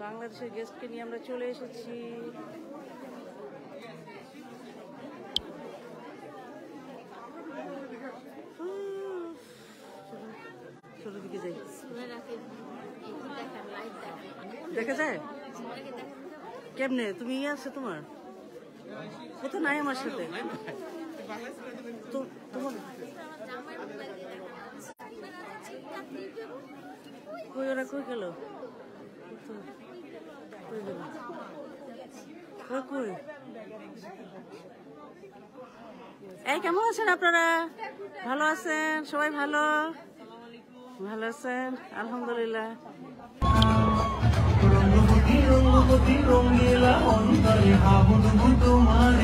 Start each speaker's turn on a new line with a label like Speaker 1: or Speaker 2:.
Speaker 1: বাংলাদেশের গেস্টকে নিয়ে আমরা চলে এসেছি। ছোট দিকে যাই, দেখা যায় কেমনে? তুমি ইয়ে আছে তোমার? ও তো নাই আমার সাথে। কই ওরা কই গেল? কই এই কেমন আছেন আপনারা? ভালো আছেন? সবাই ভালো ভালো আছেন? আলহামদুলিল্লাহ। রঙ্গিলা অন্তরে হাবুডুবু তোমার